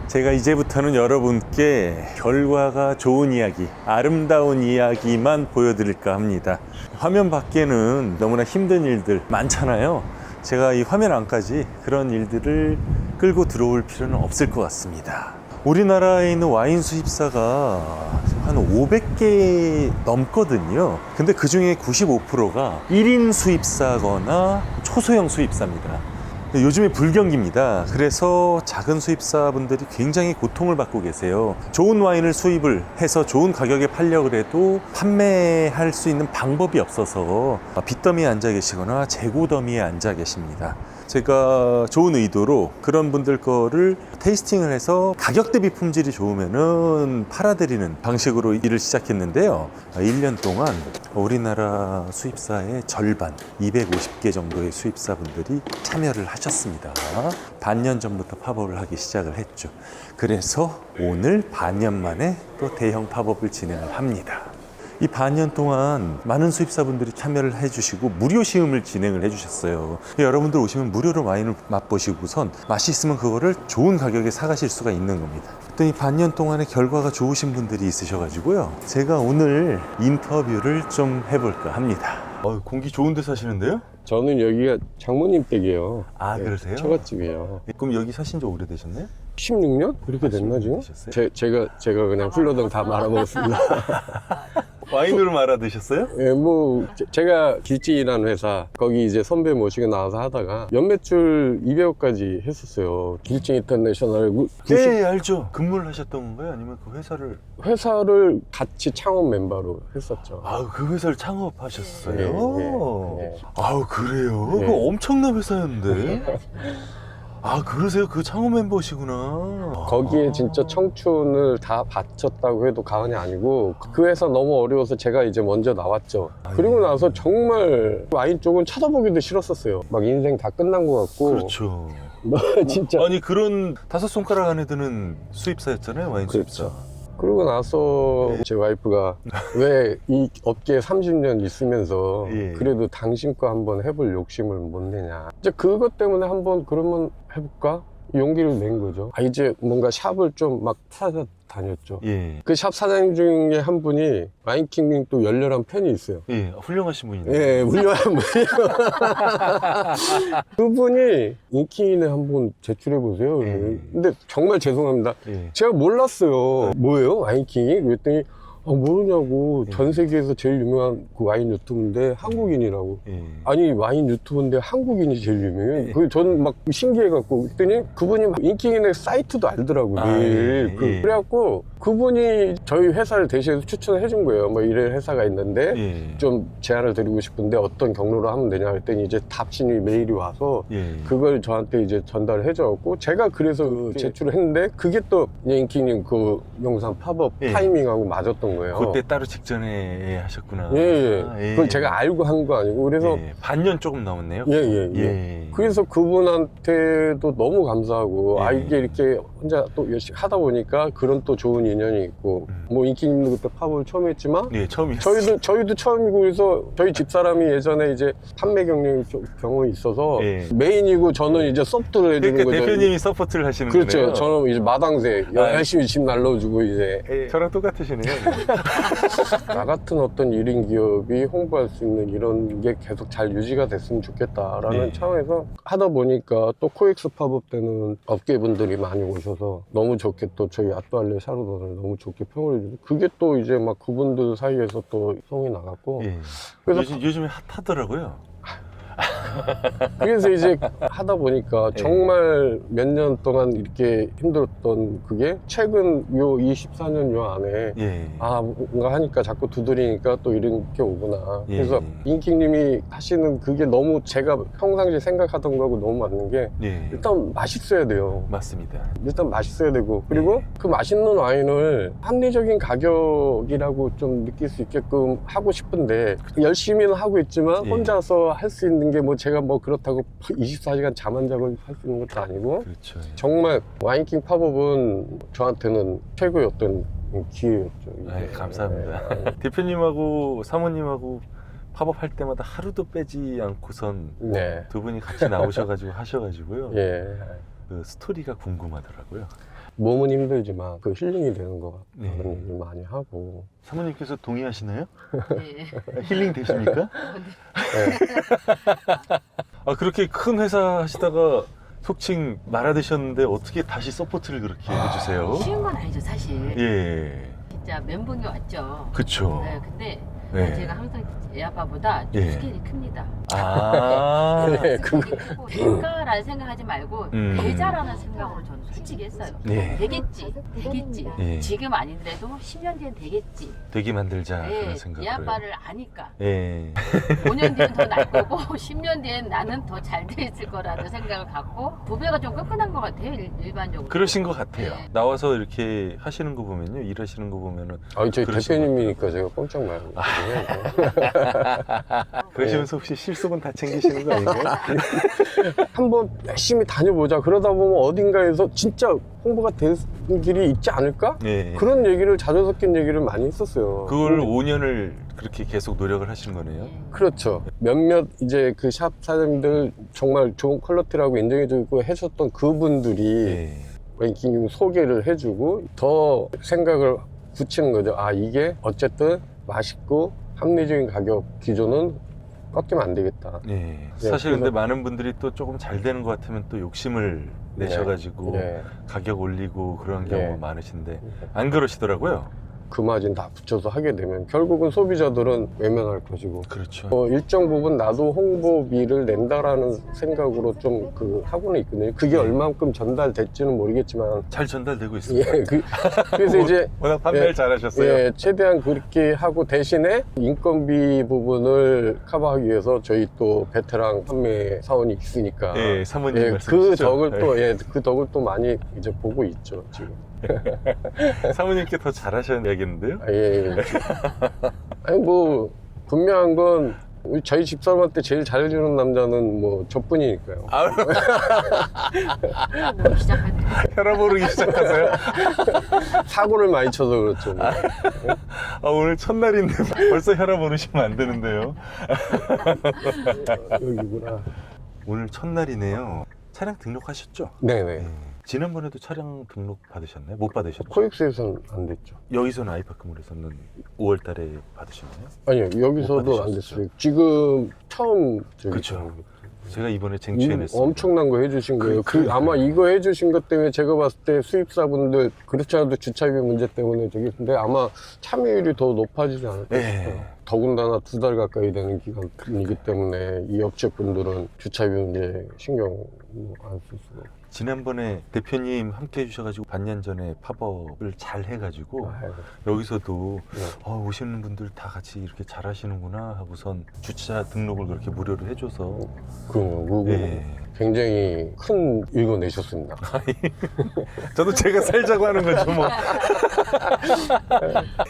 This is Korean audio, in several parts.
제가 이제부터는 여러분께 결과가 좋은 이야기, 아름다운 이야기만 보여드릴까 합니다. 화면 밖에는 너무나 힘든 일들 많잖아요. 제가 이 화면 안까지 그런 일들을 끌고 들어올 필요는 없을 것 같습니다. 우리나라에 있는 와인 수입사가 한 500개 넘거든요. 근데 그 중에 95%가 1인 수입사거나 초소형 수입사입니다. 요즘에 불경기입니다. 그래서 작은 수입사분들이 굉장히 고통을 받고 계세요. 좋은 와인을 수입을 해서 좋은 가격에 팔려고 해도 판매할 수 있는 방법이 없어서 빚더미에 앉아 계시거나 재고 더미에 앉아 계십니다. 제가 좋은 의도로 그런 분들 거를 테이스팅을 해서 가격 대비 품질이 좋으면은 팔아드리는 방식으로 일을 시작했는데요. 1년 동안 우리나라 수입사의 절반, 250개 정도의 수입사분들이 참여를 하셨습니다. 반년 전부터 팝업을 하기 시작을 했죠. 그래서 오늘 반년 만에 또 대형 팝업을 진행을 합니다. 이 반년 동안 많은 수입사분들이 참여를 해주시고 무료 시음을 진행을 해주셨어요. 여러분들 오시면 무료로 와인을 맛보시고선 맛이 있으면 그거를 좋은 가격에 사가실 수가 있는 겁니다. 그랬더니 반년 동안의 결과가 좋으신 분들이 있으셔가지고요. 제가 오늘 인터뷰를 좀 해볼까 합니다. 공기 좋은 데 사시는데요? 저는 여기가 장모님 댁이에요. 아, 그러세요? 처갓집이에요. 그럼 여기 사신 지 오래되셨나요? 16년? 그렇게 됐나 지금? 제가 그냥 훌러덩 다 말아먹었습니다. 와인으로 말아 드셨어요? 예, 제가 길진이라는 회사, 거기 이제 선배 모시고 나와서 하다가 연매출 200억까지 했었어요. 길진 인터내셔널. 네, 알죠. 근무를 하셨던 건가요? 아니면 그 회사를 같이 창업 멤버로 했었죠. 그 회사를 창업하셨어요? 네. 그래요? 네. 그거 엄청난 회사였는데. 그러세요? 그 창업 멤버시구나. 거기에 진짜 청춘을 다 바쳤다고 해도 과언이 아니고 그 회사 너무 어려워서 제가 이제 먼저 나왔죠. 그리고 나서 정말 와인 쪽은 쳐다보기도 싫었었어요. 막 인생 다 끝난 것 같고. 그렇죠. 진짜. 아니 그런 다섯 손가락 안에 드는 수입사였잖아요, 와인 수입사. 그렇죠. 그러고 나서 제 와이프가 왜 이 업계에 30년 있으면서 그래도 당신 거 한번 해볼 욕심을 못 내냐. 이제 그것 때문에 한번 그러면 해볼까? 용기를 낸 거죠. 이제 뭔가 샵을 좀 막 찾아다녔죠. 그 샵 사장님 중에 한 분이 와인킹님 또 열렬한 팬이 있어요. 훌륭하신 분이네요. 예, 훌륭한 분이에요. 그분이 인킹인에 한번 제출해보세요. 근데 정말 죄송합니다. 제가 몰랐어요. 뭐예요? 와인킹이? 그랬더니 모르냐고. 전 세계에서 제일 유명한 그 와인 유튜브인데 한국인이라고. 아니 와인 유튜브인데 한국인이 제일 유명해. 저는 막 신기해갖고 그랬더니 그분이 막 인기인의 사이트도 알더라고 매일. 그래갖고 그분이 저희 회사를 대신해서 추천을 해준 거예요. 뭐 이런 회사가 있는데 좀 제안을 드리고 싶은데 어떤 경로로 하면 되냐 그랬더니 이제 답신이 메일이 와서 그걸 저한테 이제 전달을 해줘갖고 제가 그래서 제출을 했는데 그게 또 인기님 그 용산 팝업 타이밍하고 맞았던 거예요. 그때 따로 직전에 하셨구나. 그걸 제가 알고 한 거 아니고 그래서 반년 조금 넘었네요. 그래서 그분한테도 너무 감사하고 이게 이렇게 혼자 또 열심히 하다 보니까 그런 또 좋은 인연이 있고 뭐 인기님도 그때 팝업을 처음 했지만 저희도 처음이고 그래서 저희 집사람이 예전에 이제 판매 경험이 있어서 메인이고 저는 이제 서포트를 해주는 거죠. 대표님이 서포트를 하시는 그렇죠. 거네요. 저는 이제 마당새 열심히 집 날려주고 이제 저랑 똑같으시네요. 나 같은 어떤 1인 기업이 홍보할 수 있는 이런 게 계속 잘 유지가 됐으면 좋겠다라는 차원에서 하다 보니까 또 코엑스 팝업 때는 업계분들이 많이 오셔서 너무 좋게 또 저희 아뚜알레 샤르도를 너무 좋게 평을 해주고 그게 또 이제 막 그분들 사이에서 또 성이 나갔고 그래서 요즘에 핫하더라고요. 그래서 이제 하다 보니까 정말 몇 년 동안 이렇게 힘들었던 그게 최근 요 24년 요 안에 뭔가 하니까 자꾸 두드리니까 또 이런 게 오구나. 그래서 인킹님이 하시는 그게 너무 제가 평상시에 생각하던 거하고 너무 맞는 게 일단 맛있어야 돼요. 맞습니다. 일단 맛있어야 되고 그리고 그 맛있는 와인을 합리적인 가격이라고 좀 느낄 수 있게끔 하고 싶은데 열심히는 하고 있지만 혼자서 할 수 있는 게 뭐 제가 뭐 그렇다고 24시간 잠 안 자고 할 수 있는 것도 아니고 그렇죠. 정말 와인킹 팝업은 저한테는 최고의 어떤 기회였죠. 감사합니다. 대표님하고 사모님하고 팝업 할 때마다 하루도 빼지 않고선 두 분이 같이 나오셔가지고 하셔가지고요. 그 스토리가 궁금하더라고요. 몸은 힘들지만 그 힐링이 되는 것 네. 같다는 얘기를 많이 하고. 사모님께서 동의하시나요? 네. 힐링 되십니까? 아, 그렇게 큰 회사 하시다가 속칭 말아드셨는데 어떻게 다시 서포트를 그렇게 해주세요? 쉬운 건 아니죠, 사실. 예, 진짜 멘붕이 왔죠. 그쵸. 네, 근데 네. 제가 항상 애 아빠보다 예. 스케일이 큽니다. 아, 네, 스케일이 크고 될까라는 생각하지 말고 되자라는 생각으로 저는 솔직히 했어요. 네. 되겠지, 되겠지. 예. 지금 아니더라도 10년 뒤엔 되겠지. 되게 만들자 예, 그런 이 생각을. 아빠를 아니까. 예, 5년 뒤엔 더 날 거고 10년 뒤엔 나는 더 잘 돼 있을 거라는 생각을 갖고 부배가 좀 끈끈한 것 같아요, 일반적으로. 그러신 것 같아요. 네. 나와서 이렇게 하시는 거 보면요, 일하시는 거 보면은 아니, 저희 그러신 대표님이니까 제가 꼼짝 말고. 그러시면서 혹시 실속은 다 챙기시는 거 아닌가요? 한번 열심히 다녀보자. 그러다 보면 어딘가에서 진짜 홍보가 되는 길이 있지 않을까? 예. 그런 얘기를 자주 섞인 얘기를 많이 했었어요. 그걸 5년을 그렇게 계속 노력을 하신 거네요. 예. 그렇죠. 몇몇 이제 그 샵 사장님들 정말 좋은 퀄리티라고 인정해주고 해줬던 그분들이 예. 랭킹 소개를 해주고 더 생각을 붙이는 거죠. 아, 이게 어쨌든 맛있고 합리적인 가격 기준은 꺾이면 안 되겠다. 예. 사실 근데 그래서- 많은 분들이 또 조금 잘 되는 것 같으면 또 욕심을 내셔가지고 네. 가격 올리고 그런 경우가 네. 많으신데 안 그러시더라고요. 그 마진 다 붙여서 하게 되면 결국은 소비자들은 외면할 것이고 그렇죠. 일정 부분 나도 홍보비를 낸다라는 생각으로 좀 그 하고는 있거든요. 그게 네. 얼만큼 전달될지는 모르겠지만 잘 전달되고 있습니다. 예, 그래서 이제 워낙 판매를 예, 잘하셨어요. 예, 최대한 그렇게 하고 대신에 인건비 부분을 커버하기 위해서 저희 또 베테랑 판매 사원이 있으니까 예, 사모님 예, 말씀이시죠? 그 덕을 예. 또 예, 그 덕을 또 많이 이제 보고 있죠 지금. 사모님께 더 잘하셔야겠는데요? 아, 예, 예. 아니 뭐 분명한 건 우리 저희 집사람한테 제일 잘해주는 남자는 뭐 저뿐이니까요. 뭐 시작할 때. 혈압 오르기 시작하세요? 사고를 많이 쳐서 그렇죠. 뭐. 아, 오늘 첫날인데 벌써 혈압 오르시면 안 되는데요. 여기구나. 오늘 첫날이네요. 차량 등록하셨죠? 네네. 지난번에도 차량 등록 받으셨나요? 못 받으셨죠? 코엑스에서는 안 됐죠. 여기서는 아이파크몰에서는 5월 달에 받으셨나요? 아니요, 못 여기서도 안 받으셨어요? 됐어요. 지금 처음 저기 그쵸. 제가 이번에 쟁취해냈습니다. 엄청난 거 해주신 거예요. 그러니까요. 아마 이거 해주신 것 때문에 제가 봤을 때 수입사분들 그렇지 않아도 주차비 문제 때문에 저기 근데 아마 참여율이 더 높아지지 않을까 네. 싶어요. 더군다나 2달 가까이 되는 기간이기 때문에 이 업체분들은 주차비 문제 신경 안 쓸 수가 없어요. 지난번에 대표님 함께 해주셔가지고 반년 전에 팝업을 잘 해가지고 아이고. 여기서도 네. 오시는 분들 다 같이 이렇게 잘 하시는구나 하고선 주차 등록을 그렇게 무료로 해줘서 그거 예. 굉장히 큰 일거 내셨습니다. 저도 제가 살자고 하는 거죠 뭐.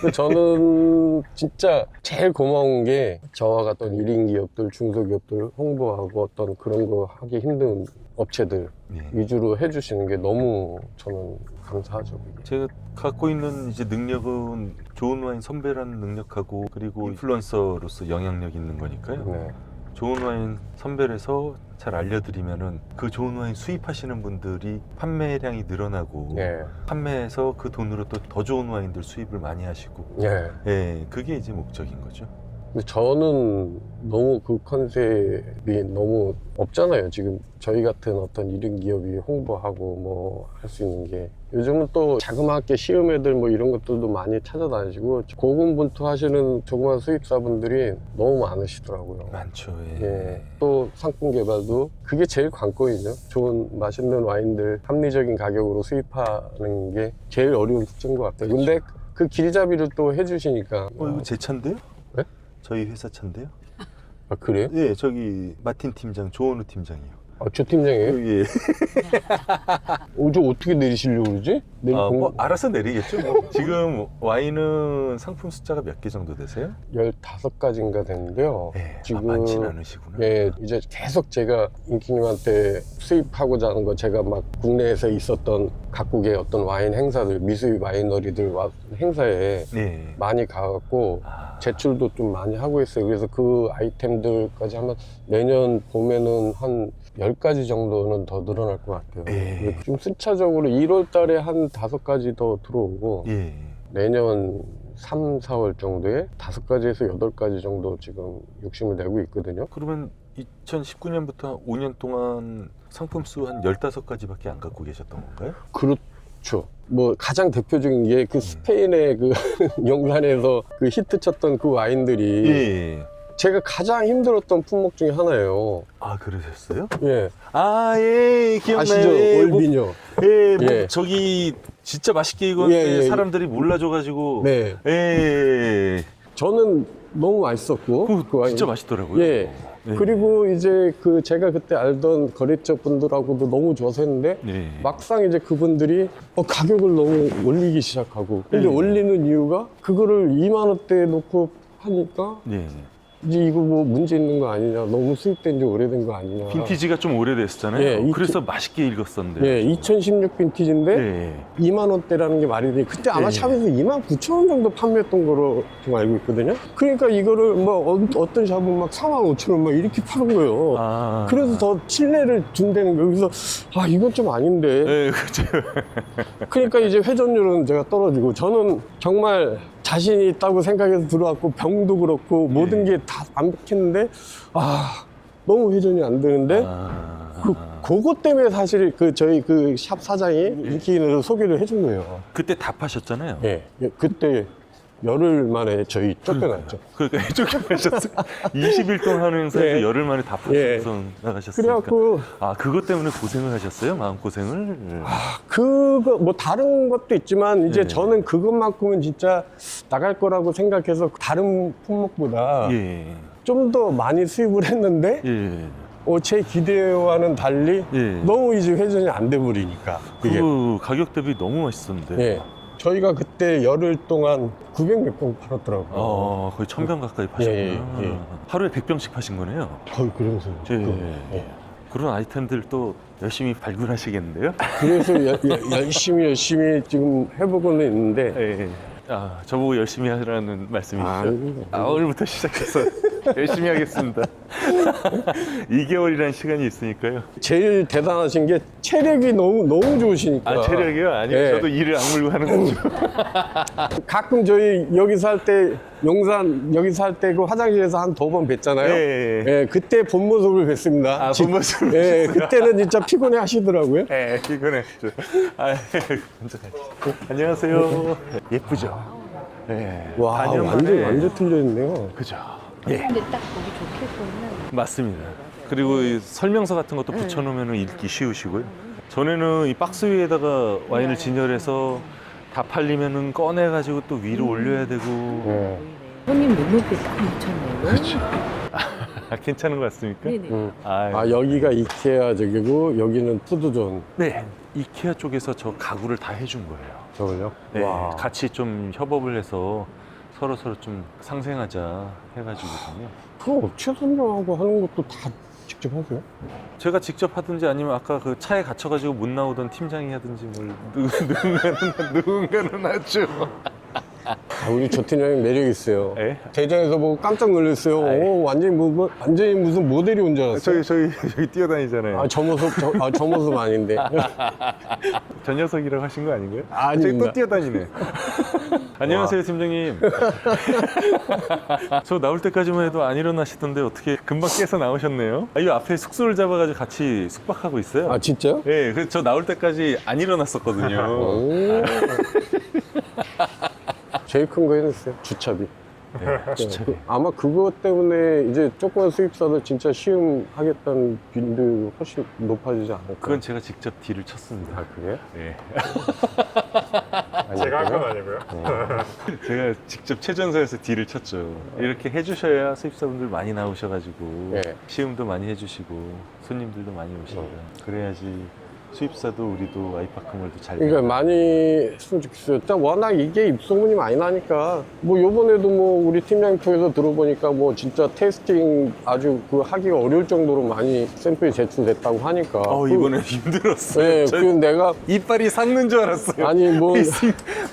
근데 저는 진짜 제일 고마운 게 저와 같은 1인 기업들, 중소기업들 홍보하고 어떤 그런 거 하기 힘든 업체들 예. 위주로 해주시는 게 너무 저는 감사하죠. 그게. 제가 갖고 있는 이제 능력은 좋은 와인 선배라는 능력하고 그리고 인플루언서로서 영향력 있는 거니까요. 네. 좋은 와인 선별해서 잘 알려드리면은 그 좋은 와인 수입하시는 분들이 판매량이 늘어나고 예. 판매해서 그 돈으로 또 더 좋은 와인들 수입을 많이 하시고 예. 예, 그게 이제 목적인 거죠. 근데 저는 너무 그 컨셉이 너무 없잖아요. 지금 저희 같은 어떤 1인 기업이 홍보하고 뭐 할 수 있는 게 요즘은 또 자그마하게 시음 애들 뭐 이런 것들도 많이 찾아다니시고 고군분투 하시는 조그만 수입사분들이 너무 많으시더라고요. 많죠. 예. 예. 또 상품 개발도 그게 제일 관건이죠. 좋은 맛있는 와인들 합리적인 가격으로 수입하는 게 제일 어려운 숙제인 것 같아요. 근데 그 길잡이를 또 해주시니까 이거 제 차인데요? 네? 저희 회사 차인데요? 아 그래요? 예, 저기 마틴 팀장, 조원우 팀장이요. 아, 조 팀장이에요? 예. 저 어떻게 내리시려고 그러지? 뭐 알아서 내리겠죠. 뭐. 지금 와인은 상품 숫자가 몇 개 정도 되세요? 15가지인가 되는데요. 예. 지금 많지는 않으시구나. 예, 이제 계속 제가 인기님한테 수입하고자 하는 거 제가 막 국내에서 있었던 각국의 어떤 와인 행사들, 미수입 와이너리들 행사에 예. 많이 가갖고 제출도 좀 많이 하고 있어요. 그래서 그 아이템들까지 하면 내년 봄에는 한 10가지 정도는 더 늘어날 것 같아요. 예. 좀 순차적으로 1월 달에 한 5가지 더 들어오고 예. 내년 3, 4월 정도에 5가지에서 8가지 정도 지금 욕심을 내고 있거든요. 그러면 2019년부터 5년 동안 상품 수 한 15가지밖에 안 갖고 계셨던 건가요? 그렇죠. 뭐 가장 대표적인 게 그 스페인의 그 용산에서 그 히트 쳤던 그 와인들이 예. 제가 가장 힘들었던 품목 중에 하나예요. 아, 그러셨어요? 예. 아, 예, 기억나요. 아시죠? 예, 뭐, 올비뇨. 예, 뭐 예. 저기 진짜 맛있게 익었는데 예, 예. 사람들이 몰라줘가지고. 네. 예. 저는 너무 맛있었고. 그거 와인. 진짜 맛있더라고요. 예. 예. 그리고 이제 그 제가 그때 알던 거래처 분들하고도 너무 좋아서 했는데 예. 막상 이제 그분들이 가격을 너무 올리기 시작하고 근데 예. 올리는 이유가 그거를 2만 원대에 놓고 하니까 예. 이제 이거 뭐 문제 있는 거 아니냐 너무 수입된 지 오래된 거 아니냐 빈티지가 좀 오래됐었잖아요. 예, 그래서 맛있게 읽었었는데. 예, 2016 빈티지인데 예. 2만 원대라는 게 말이 돼. 그때 아마 예. 샵에서 2만 9천 원 정도 판매했던 거로 지금 알고 있거든요. 그러니까 이거를 뭐 어떤 샵은 막 4만 5천 원 막 이렇게 파는 거예요. 아. 그래서 더 신뢰를 준다는 거예요. 그래서 아 이건 좀 아닌데. 예, 그렇죠. 그러니까 이제 회전율은 제가 떨어지고 저는 정말 자신이 있다고 생각해서 들어왔고 병도 그렇고 모든 게 다 완벽했는데 아 너무 회전이 안 되는데 그것 때문에 사실 그 저희 그 샵 사장이 인기인으로 소개를 해준 거예요. 그때 다 파셨잖아요. 예, 그때 열흘 만에 저희 쫓겨났죠. 그러니까 쫓겨나셨어요. 20일 동안 하는 행사에서 예. 열흘 만에 다 예. 파셔서 나가셨으니까. 그래갖고 아, 그것 때문에 고생을 하셨어요? 마음고생을? 그거 뭐 다른 것도 있지만 이제 예. 저는 그것만큼은 진짜 나갈 거라고 생각해서 다른 품목보다 예. 좀 더 많이 수입을 했는데 예. 제 기대와는 달리 예. 너무 이제 회전이 안 돼 버리니까 이게 그 가격 대비 너무 맛있었는데. 예. 저희가 그때 열흘 동안 900몇 병 팔았더라고요. 거의 1000병 가까이 파셨구나. 예, 예. 하루에 100병씩 파신 거네요. 거의 그러면서 예. 그런 아이템들 또 열심히 발굴하시겠는데요? 그래서 열심히 지금 해보고는 있는데 예. 아, 저보고 열심히 하라는 말씀이시죠? 아닙니다. 오늘부터 시작해서 열심히 하겠습니다. 2개월이라는 시간이 있으니까요. 제일 대단하신 게 체력이 너무 좋으시니까. 아, 체력이요? 아니요. 예. 저도 일을 악물고 하는 거죠. 가끔 저희 여기서 할 때 용산 여기서 할 때 그 화장실에서 한 2번 뵀잖아요. 예. 예, 그때 본 모습을 뵀습니다. 아, 본 모습을 예, 뵀어요? 그때는 진짜 피곤해 하시더라고요. 예, 이거네. 아, 먼저 가시죠. 안녕하세요. 예쁘죠? 예. 와, 4년 완전 만에. 틀려있네요. 그죠? 예. 근데 딱 보기 좋겠구나. 맞습니다. 그리고 이 설명서 같은 것도 붙여놓으면 읽기 쉬우시고요. 전에는 이 박스 위에다가 와인을 진열해서 다 팔리면은 꺼내가지고 또 위로 올려야 되고. 예. 손님 눈높이 딱 맞췄네요. 그렇죠. 괜찮은 것 같습니까? 네네. 아, 여기가 이케아 저기고 여기는 푸드존 네. 이케아 쪽에서 저 가구를 다 해준 거예요. 저걸요? 네. 와. 같이 좀 협업을 해서 서로 좀 상생하자 해가지고요. 그 업체 선정하고 하는 것도 다 직접 하세요? 제가 직접 하든지 아니면 아까 그 차에 갇혀가지고 못 나오던 팀장이 하든지 뭘 누군가는 하죠. 아, 우리 조태인 형이 매력 있어요. 예? 대전에서 보고 깜짝 놀랐어요. 오, 완전히 무슨 모델이 온 줄 알았어요. 저기 뛰어다니잖아요. 저 모습 아닌데. 저 녀석이라고 하신 거 아닌가요? 아닙니다. 저기 또 뛰어다니네. 안녕하세요, 팀장님. 저 나올 때까지만 해도 안 일어나시던데 어떻게 금방 깨서 나오셨네요? 이 앞에 숙소를 잡아가지고 같이 숙박하고 있어요. 아, 진짜요? 네, 그래서 저 나올 때까지 안 일어났었거든요. 오. 제일 큰 거 해냈어요. 주차비. 네, 주차비. 아마 그것 때문에 이제 조그만 수입사도 진짜 시음하겠다는 빈도 훨씬 높아지지 않을까? 그건 제가 직접 딜을 쳤습니다. 아, 그래요? 네. 제가 한 건 아니고요. 제가 직접 최전사에서 딜을 쳤죠. 이렇게 해주셔야 수입사분들 많이 나오셔가지고 네. 시음도 많이 해주시고 손님들도 많이 오시고 그래야지 수입사도 우리도 아이파크몰도 잘 그러니까 많이 했으면 좋겠어요. 일단 워낙 이게 입소문이 많이 나니까 뭐 요번에도 뭐 우리 팀장님 통해서 들어보니까 뭐 진짜 테스팅 아주 그 하기가 어려울 정도로 많이 샘플이 제출됐다고 하니까. 이번에 힘들었어요. 네, 저 그 내가 이빨이 삭는 줄 알았어요. 아니 뭐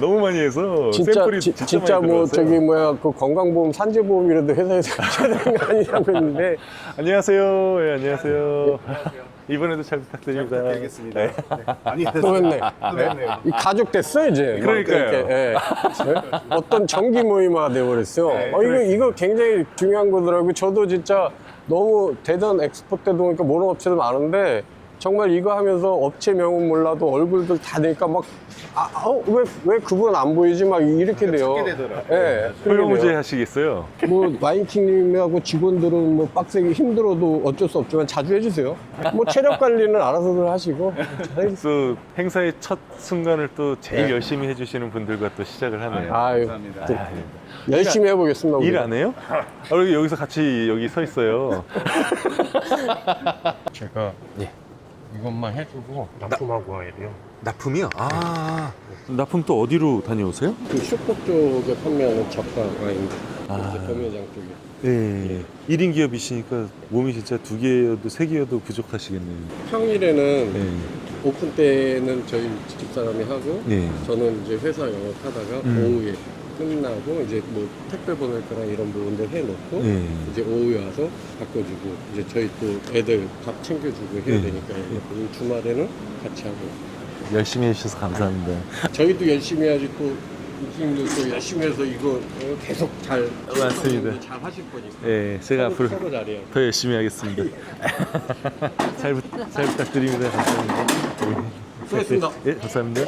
너무 많이 해서 진짜 샘플이 진짜 많이 뭐 들어왔어요. 저기 뭐야 그 건강보험 산재보험이라도 회사에서 해야 되는 거 아니냐고 했는데 안녕하세요. 예, 안녕하세요. 이번에도 잘 부탁드립니다. 부탁드리겠습니다. 네. 아니, 또 했네. 네. 이 가족 됐어 이제. 그러니까요. 이렇게, 예. 어떤 정기 모임화가 돼버렸어요. 이거 굉장히 중요한 거더라고요. 저도 진짜 너무 대전 엑스포 때도 보니까 모르는 업체도 많은데 정말 이거 하면서 업체명은 몰라도 얼굴들 다 되니까 막 왜 그분 안 보이지 막 이렇게 돼요. 찾게 되더라고요. 예. 소유무제 하시겠어요? 뭐 와인킹님하고 직원들은 뭐 빡세게 힘들어도 어쩔 수 없지만 자주 해주세요. 뭐 체력 관리는 알아서들 하시고. 또 행사의 첫 순간을 또 제일 열심히 해주시는 분들과 또 시작을 하네요. 아유, 감사합니다. 열심히 해보겠습니다. 우리. 일 안 해요? 여기서 같이 여기 서 있어요. 제가 이것만 해주고 납품하고 와야 돼요. 납품이요? 납품 또 어디로 다녀오세요? 그 슈퍼 쪽에 판매하는 저가 와인들, 이제 도매장 쪽에. 예. 1인 기업이시니까 몸이 진짜 2개여도 3개여도 부족하시겠네요. 평일에는 예. 오픈 때는 저희 집사람이 하고 예. 저는 이제 회사 영업하다가 오후에 끝나고 이제 뭐 택배 보낼 거랑 이런 부분들 해놓고 예. 이제 오후에 와서 바꿔주고 이제 저희 또 애들 밥 챙겨주고 해야 예. 되니까 이 주말에는 같이 하고 열심히 해주셔서 감사합니다. 저희도 열심히 해야지 또 이팀도 또 열심히 해서 이거 계속 잘 맞습니다. 잘 하실 거니까 예, 제가 앞으로 서로 잘해요. 더 열심히 하겠습니다. 잘 부탁드립니다. 감사합니다. 수고했습니다. 예, 감사합니다.